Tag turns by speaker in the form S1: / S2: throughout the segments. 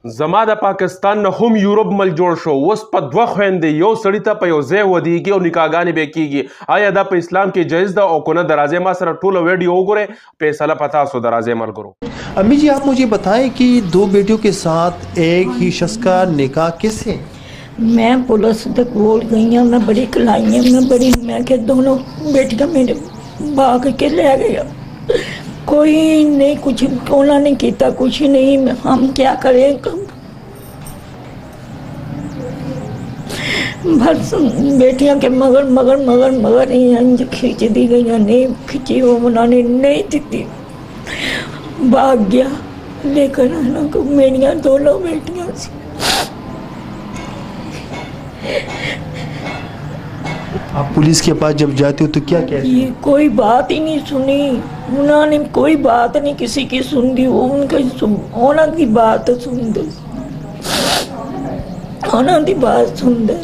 S1: زما د پاکستان نه هم یورپ مل جوړ شو، اوس په دوه خويندې یو سړي ته په یو ځای ودیږي او نکاحګانې به کیږي. آیا دا په اسلام کې جایز ده او که نه؟ د راځئ ما سره ټوله ویډیو وګورئ، فیصله په تاسو د راځئ ملګرو.
S2: امی جی آپ مجھے بتائیں کہ دو بیٹیوں کے ساتھ ایک ہی شخص کا نکاح کیسے؟
S3: میں پولیس تک بول گئی ہوں، میں بڑی کلائی ہیں، میں کہ دونوں بیٹیاں میرے باغ کے لے گیا، کوئی نہیں، کچھ انہوں نے کیتا کچھ نہیں، ہم کیا کریں؟ بس بیٹیاں کے مگر کھینچ دی گئی، نہیں کھینچی، وہ انہوں نے نہیں دیتی، بھاگ گیا لے کر آنا کو میریاں دونوں بیٹیاں سے.
S2: آپ پولیس کے پاس جب جاتے ہو تو کیا کہتے ہیں؟
S3: کوئی بات ہی نہیں سنی انہوں نے، کوئی بات نہیں کسی کی سن دی، وہ ان کی بات سن دی، انہوں کی بات سن دی.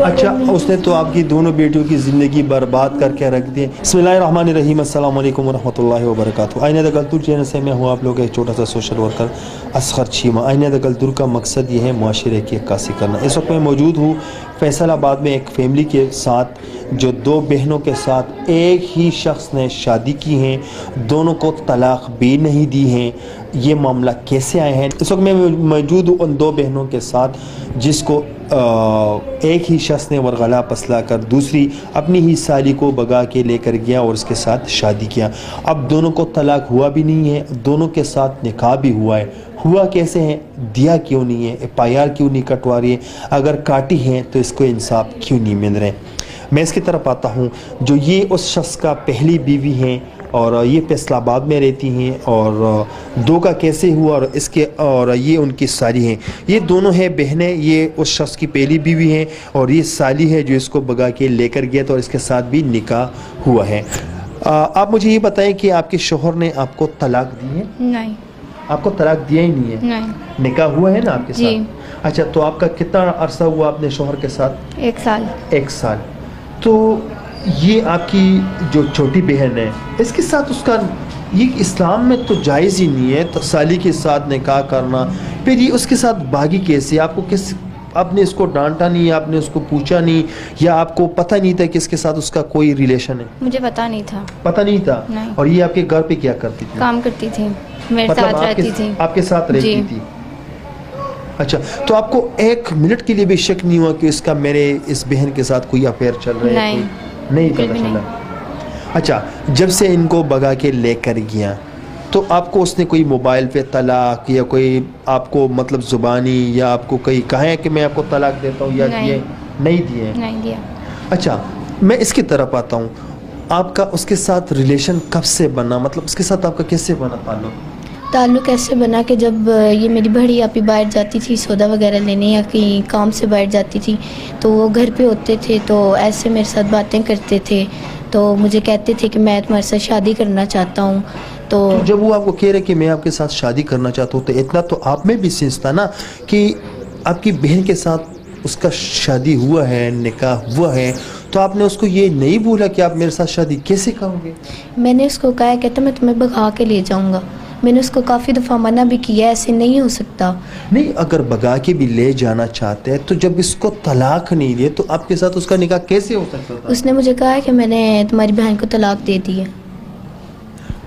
S2: اچھا، اس نے تو آپ کی دونوں بیٹیوں کی زندگی برباد کر کے رکھ دی. بسم اللہ الرحمن الرحیم، السلام علیکم ورحمۃ اللہ وبرکاتہ. آئینہ دا کلتور چینل سے میں ہوں آپ لوگ ایک چھوٹا سا سوشل ورکر اصغر چیمہ. آئینہ دا کلتور کا مقصد یہ ہے معاشرے کی عکاسی کرنا. اس وقت میں موجود ہوں فیصل آباد میں ایک فیملی کے ساتھ جو دو بہنوں کے ساتھ ایک ہی شخص نے شادی کی ہیں، دونوں کو طلاق بھی نہیں دی ہیں. یہ معاملہ کیسے آئے ہیں؟ اس وقت میں موجود ہوں ان دو بہنوں کے ساتھ جس کو ایک ہی شخص نے ورغلا پسلا کر دوسری اپنی ہی سالی کو بگا کے لے کر گیا اور اس کے ساتھ شادی کیا. اب دونوں کو طلاق ہوا بھی نہیں ہے، دونوں کے ساتھ نکاح بھی ہوا ہے. ہوا کیسے ہیں؟ دیا کیوں نہیں ہے؟ FIR کیوں نہیں کٹوا رہی ہے؟ اگر کاٹی ہیں تو اس کو انصاف کیوں نہیں مل رہے؟ میں اس کی طرف آتا ہوں. جو یہ اس شخص کا پہلی بیوی ہیں اور یہ فیصل آباد میں رہتی ہیں، اور دو کا کیسے ہوا اور یہ ان کی سالی ہیں. یہ دونوں ہیں بہنیں، یہ اس شخص کی پہلی بیوی ہیں اور یہ سالی ہے جو اس کو بگا کے لے کر گیا تو اور اس کے ساتھ بھی نکاح ہوا ہے. آپ مجھے یہ بتائیں کہ آپ کے شوہر نے آپ کو طلاق دی ہے؟
S4: نہیں.
S2: آپ کو طلاق دیا ہی نہیں ہے؟
S4: نہیں.
S2: نکاح ہوا ہے نا آپ کے ساتھ؟
S4: جی.
S2: اچھا، تو آپ کا کتنا عرصہ ہوا اپنے شوہر کے ساتھ؟
S4: 1 سال.
S2: 1 سال. تو یہ آپ کی جو چھوٹی بہن ہے، اس کے ساتھ اس کا یہ اسلام میں تو جائز ہی نہیں ہے سالی کے ساتھ نکاح کرنا. پھر یہ اس کے ساتھ باغی کیسے؟ آپ کو آپ نے اس کو ڈانٹا نہیں، آپ نے اس کو پوچھا نہیں، یا آپ کو پتہ نہیں تھا کہ اس کے ساتھ اس کا کوئی ریلیشن ہے؟
S4: مجھے پتہ نہیں تھا.
S2: پتہ نہیں تھا؟
S4: نہیں.
S2: اور یہ آپ کے گھر پہ کیا کرتی تھی؟
S4: کام کرتی تھی، میرے ساتھ رہتی تھی.
S2: آپ کے ساتھ رہتی تھی؟ اچھا، تو آپ کو 1 منٹ کے لیے بھی شک نہیں ہوا کہ اس کا میرے اس بہن کے ساتھ کوئی افیئر چل رہا ہے؟ نہیں پتہ چلا. اچھا، جب سے ان کو بگا کے لے کر گیا تو آپ کو اس نے کوئی موبائل پہ طلاق یا کوئی آپ کو مطلب زبانی یا آپ کو کہیں کہا ہے کہ میں آپ کو طلاق دیتا ہوں یا دیے؟ نہیں دیے.
S4: نہیں دیا.
S2: اچھا، میں اس کی طرف آتا ہوں. آپ کا اس کے ساتھ ریلیشن کب سے بنا؟ مطلب اس کے ساتھ آپ کا کیسے بنا
S4: تعلق ایسے بنا کہ جب یہ میری بڑی آپی باہر جاتی تھی سودا وغیرہ لینے یا کہیں کام سے باہر جاتی تھی تو وہ گھر پہ ہوتے تھے تو ایسے میرے ساتھ باتیں کرتے تھے، تو مجھے کہتے تھے کہ میں تمہارے ساتھ شادی کرنا چاہتا ہوں. تو
S2: جب وہ آپ کو کہہ رہے کہ میں آپ کے ساتھ شادی کرنا چاہتا ہوں تو اتنا تو آپ میں بھی سینس تھا نا کہ آپ کی بہن کے ساتھ اس کا شادی ہوا ہے، نکاح ہوا ہے، تو آپ نے اس کو یہ نہیں بولا کہ آپ میرے ساتھ شادی کیسے کرو گے؟
S4: میں نے اس کو کہا، کہتا میں تمہیں بھگا کے لے جاؤں گا. میں نے اس کو کافی دفعہ منع بھی کیا، ایسے نہیں ہو سکتا.
S2: نہیں، اگر بھگا کے بھی لے جانا چاہتے ہیں تو جب اس کو طلاق نہیں دیے تو آپ کے ساتھ اس کا نکاح کیسے ہو سکتا تھا؟ اس
S4: نے مجھے کہا کہ میں نے تمہاری بہن کو طلاق دے دی ہے.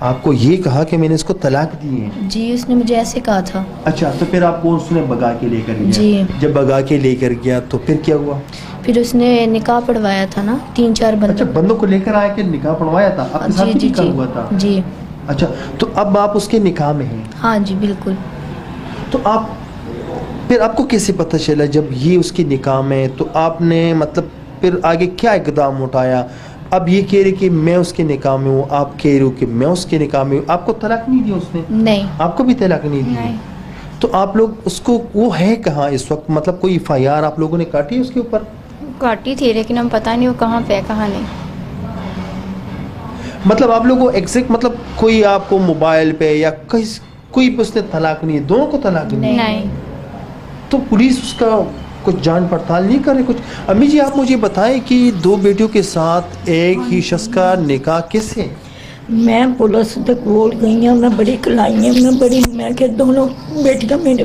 S2: آپ کو یہ کہا کہ میں نے اس کو طلاق دی ہے؟
S4: جی، اس نے مجھے ایسے کہا تھا.
S2: اچھا، تو پھر آپ کو اس نے بھگا کے لے کر گیا؟
S4: جی.
S2: جب بھگا کے لے کر گیا تو پھر کیا ہوا؟
S4: پھر اس نے نکاح پڑھوایا تھا نا 3-4 بندوں.
S2: اچھا، بندوں کو لے کر آیا کہ نکاح پڑھوایا تھا؟ آپ کے ساتھ بھی نکاح ہوا تھا؟
S4: جی.
S2: اچھا، تو اب آپ اس کے نکاح میں ہیں؟
S4: ہاں جی، بالکل.
S2: تو پھر آپ کو کیسے پتہ چلا جب یہ اس کے نکاح میں؟ تو آپ نے مطلب پھر آگے کیا اقدام اٹھایا؟ اب یہ کہہ رہے کہ میں اس کے نکاح میں ہوں، آپ کہہ رہے ہو کہ میں اس کے نکاح میں ہوں. آپ کو طلاق نہیں دیا اس نے؟
S4: نہیں.
S2: آپ کو بھی طلاق نہیں دی؟ تو آپ لوگ اس کو، وہ ہے کہاں اس وقت؟ مطلب کوئی FIR آپ لوگوں نے کاٹی اس کے اوپر؟
S4: کاٹی تھی لیکن ہم پتہ نہیں وہ کہاں پہ کہاں نہیں.
S2: مطلب آپ لوگوں کو ایگزیکٹ مطلب کوئی آپ کو موبائل پہ یا کوئی اس نے طلاق نہیں ہے؟ دونوں کو طلاق نہیں. تو پولیس اس کا کچھ جان پڑتال نہیں کرے کچھ؟ امی جی آپ مجھے بتائیں کہ دو بیٹیوں کے ساتھ ایک ہی شخص کا نکاح کیسے؟
S3: میں پولیس تک بول گئی ہوں، میں بڑی کلائی ہیں، میں کہ دونوں بیٹیاں میرے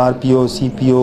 S2: RPO CPO